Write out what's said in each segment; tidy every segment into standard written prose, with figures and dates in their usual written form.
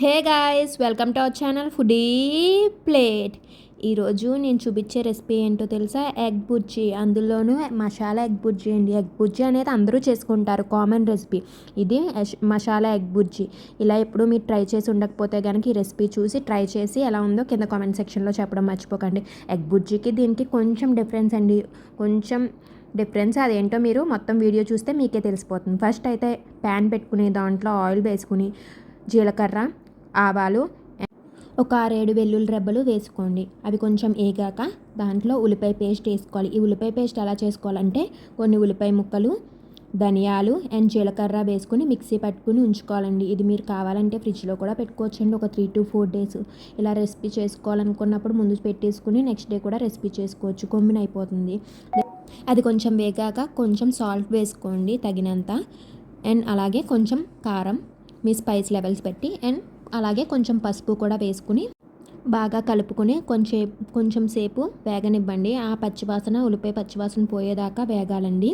Hey guys, welcome to our channel foodie plate. ఈరోజు నేను చూపించే రెసిపీ ఏంటో తెలుసా? ఎగ్ బుర్జీ. అందులోనూ మసాలా ఎగ్ బుర్జీ అండి. ఎగ్ బుర్జీ అనేది అందరూ చేసుకుంటారు, కామన్ రెసిపీ. ఇది మసాలా ఎగ్ బుర్జీ. ఇలా ఎప్పుడు మీరు ట్రై చేసి ఉండకపోతే కనుక ఈ రెసిపీ చూసి ట్రై చేసి ఎలా ఉందో కింద కామెంట్ సెక్షన్లో చెప్పడం మర్చిపోకండి. ఎగ్ బుర్జీకి దీనికి కొంచెం డిఫరెన్స్ అండి, కొంచెం డిఫరెన్స్. అదేంటో మీరు మొత్తం వీడియో చూస్తే మీకే తెలిసిపోతుంది. ఫస్ట్ అయితే ప్యాన్ పెట్టుకుని దాంట్లో ఆయిల్ వేసుకుని జీలకర్ర, ఆవాలు, ఒక 6-7 వెల్లుల్లి రెబ్బలు వేసుకోండి. అవి కొంచెం ఏగాక దాంట్లో ఉల్లిపాయ పేస్ట్ వేసుకోవాలి. ఈ ఉల్లిపాయ పేస్ట్ ఎలా చేసుకోవాలంటే కొన్ని ఉల్లిపాయ ముక్కలు, ధనియాలు అండ్ జీలకర్ర వేసుకుని మిక్సీ పట్టుకుని ఉంచుకోవాలండి. ఇది మీరు కావాలంటే ఫ్రిడ్జ్లో కూడా పెట్టుకోవచ్చండి. ఒక 3 to 4 days ఇలా రెసిపీ చేసుకోవాలనుకున్నప్పుడు ముందు పెట్టేసుకుని నెక్స్ట్ డే కూడా రెసిపీ చేసుకోవచ్చు. కొమ్మిన అయిపోతుంది. అది కొంచెం వేగాక కొంచెం సాల్ట్ వేసుకోండి తగినంత, అండ్ అలాగే కొంచెం కారం మీ స్పైస్ లెవెల్స్ పెట్టి, అండ్ అలాగే కొంచెం పసుపు కూడా వేసుకుని బాగా కలుపుకొని కొంచెం సేపు వేగనివ్వండి. ఆ పచ్చివాసన, ఉల్లిపాయ పచ్చివాసన పోయేదాకా వేగాలండి.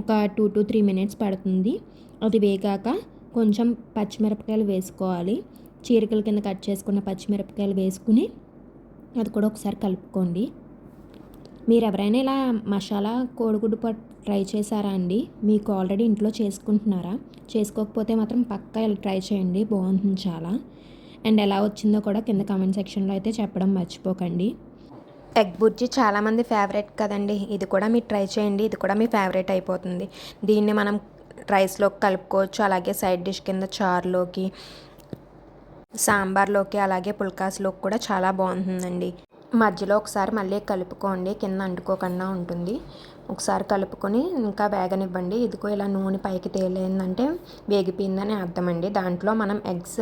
ఒక 2 to 3 minutes పడుతుంది. అది వేగాక కొంచెం పచ్చిమిరపకాయలు వేసుకోవాలి. చీరికల కింద కట్ చేసుకున్న పచ్చిమిరపకాయలు వేసుకుని అది కూడా ఒకసారి కలుపుకోండి. మీరు ఎవరైనా ఇలా మసాలా కోడిగుడ్డు ట్రై చేశారా అండి? మీకు ఆల్రెడీ ఇంట్లో చేసుకుంటున్నారా? చేసుకోకపోతే మాత్రం పక్కా ఇలా ట్రై చేయండి, బాగుంటుంది చాలా. అండ్ ఎలా వచ్చిందో కూడా కింద కామెంట్ సెక్షన్లో అయితే చెప్పడం మర్చిపోకండి. ఎగ్ బుర్జీ చాలామంది ఫేవరెట్ కదండి. ఇది కూడా మీరు ట్రై చేయండి, ఇది కూడా మీ ఫేవరెట్ అయిపోతుంది. దీన్ని మనం రైస్లోకి కలుపుకోవచ్చు, అలాగే సైడ్ డిష్ కింద చారులోకి, సాంబార్లోకి, అలాగే పుల్కాస్లోకి కూడా చాలా బాగుంటుందండి. మధ్యలో ఒకసారి మళ్ళీ కలుపుకోండి, కింద అంటుకోకుండా ఉంటుంది. ఒకసారి కలుపుకొని ఇంకా వేగనివ్వండి. ఇదిగో ఇలా నూనె పైకి తేలిందంటే వేగిపోయిందని అర్థం అండి. దాంట్లో మనం ఎగ్స్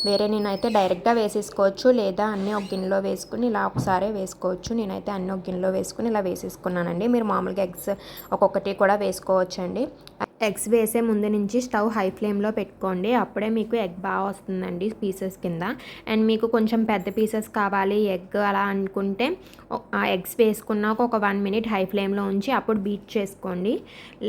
నేనైతే డైరెక్ట్గా వేసేసుకోవచ్చు, లేదా అన్నీ ఒక గిన్నెలో వేసుకుని ఇలా ఒకసారి వేసుకోవచ్చు. నేనైతే అన్నీ ఒక గిన్నెలో వేసుకుని ఇలా వేసేసుకున్నానండి. మీరు మామూలుగా ఎగ్స్ ఒక్కొక్కటి కూడా వేసుకోవచ్చండి. ఎగ్స్ వేసే ముందు నుంచి స్టవ్ హై ఫ్లేమ్లో పెట్టుకోండి, అప్పుడే మీకు ఎగ్ బాగా వస్తుందండి పీసెస్ కింద. అండ్ మీకు కొంచెం పెద్ద పీసెస్ కావాలి ఎగ్ అలా అనుకుంటే ఆ ఎగ్స్ వేసుకున్నాక ఒక 1 minute హై ఫ్లేమ్లో ఉంచి అప్పుడు బీట్ చేసుకోండి.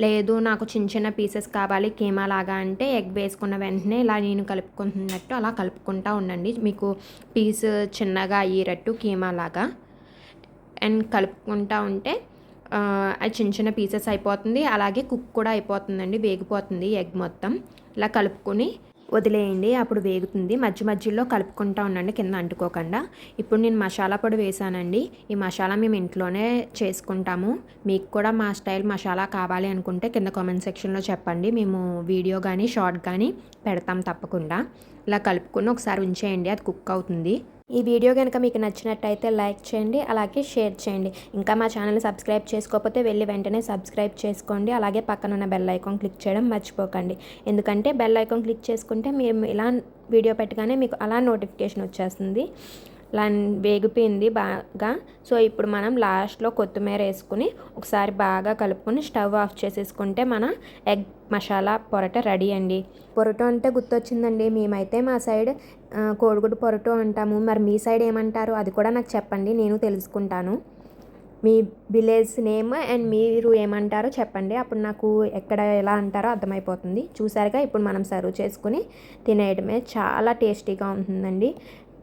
లేదు నాకు చిన్న చిన్న పీసెస్ కావాలి కీమా లాగా అంటే ఎగ్ వేసుకున్న వెంటనే ఇలా నేను కలుపుకుంటున్నట్టు అలా కలుపుకుంటూ ఉండండి, మీకు పీస్ చిన్నగా అయ్యేటట్టు కీమా లాగా. అండ్ కలుపుకుంటూ ఉంటే అది చిన్న చిన్న పీసెస్ అయిపోతుంది, అలాగే కుక్ కూడా అయిపోతుందండి, వేగిపోతుంది ఎగ్ మొత్తం. ఇలా కలుపుకొని వదిలేయండి, అప్పుడు వేగుతుంది. మధ్యలో కలుపుకుంటూ ఉండండి కింద అంటుకోకుండా. ఇప్పుడు నేను మసాలా పొడి వేసానండి. ఈ మసాలా మేము ఇంట్లోనే చేసుకుంటాము. మీకు కూడా మా స్టైల్ మసాలా కావాలి అనుకుంటే కింద కామెంట్ సెక్షన్లో చెప్పండి, మేము వీడియో కానీ షార్ట్ కానీ పెడతాం తప్పకుండా. ఇలా కలుపుకొని ఒకసారి ఉంచేయండి, అది కుక్ అవుతుంది. ఈ వీడియో కనుక మీకు నచ్చినట్టయితే లైక్ చేయండి, అలాగే షేర్ చేయండి. ఇంకా మా ఛానల్ సబ్స్క్రైబ్ చేసుకోకపోతే వెళ్ళి వెంటనే సబ్స్క్రైబ్ చేసుకోండి. అలాగే పక్కన ఉన్న బెల్ ఐకాన్ క్లిక్ చేయడం మర్చిపోకండి. ఎందుకంటే బెల్ ఐకాన్ క్లిక్ చేసుకుంటే మీరు ఇలా వీడియో పెట్టగానే మీకు అలా నోటిఫికేషన్ వచ్చేస్తుంది. ఇలా వేగిపోయింది బాగా. సో ఇప్పుడు మనం లాస్ట్లో కొత్తిమీర వేసుకుని ఒకసారి బాగా కలుపుకొని స్టవ్ ఆఫ్ చేసేసుకుంటే మన ఎగ్ మసాలా పొరట రెడీ అండి. పొరటు అంటే గుర్తొచ్చిందండి, మేమైతే మా సైడ్ కోడిగుడ్డు పొరటు అంటాము. మరి మీ సైడ్ ఏమంటారు అది కూడా నాకు చెప్పండి, నేను తెలుసుకుంటాను. మీ విలేజ్ నేమ్ అండ్ మీరు ఏమంటారో చెప్పండి, అప్పుడు నాకు ఎక్కడ ఎలా అంటారో అర్థమైపోతుంది. చూసారుగా, ఇప్పుడు మనం సర్వ్ చేసుకుని తినేయడమే. చాలా టేస్టీగా ఉంటుందండి.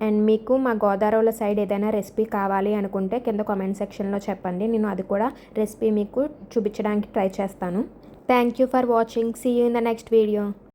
అండ్ మీకు మా గోదావరి సైడ్ ఏదైనా రెసిపీ కావాలి అనుకుంటే కింద కామెంట్ సెక్షన్లో చెప్పండి, నేను అది కూడా రెసిపీ మీకు చూపించడానికి ట్రై చేస్తాను. Thank you for watching. See you in the next video.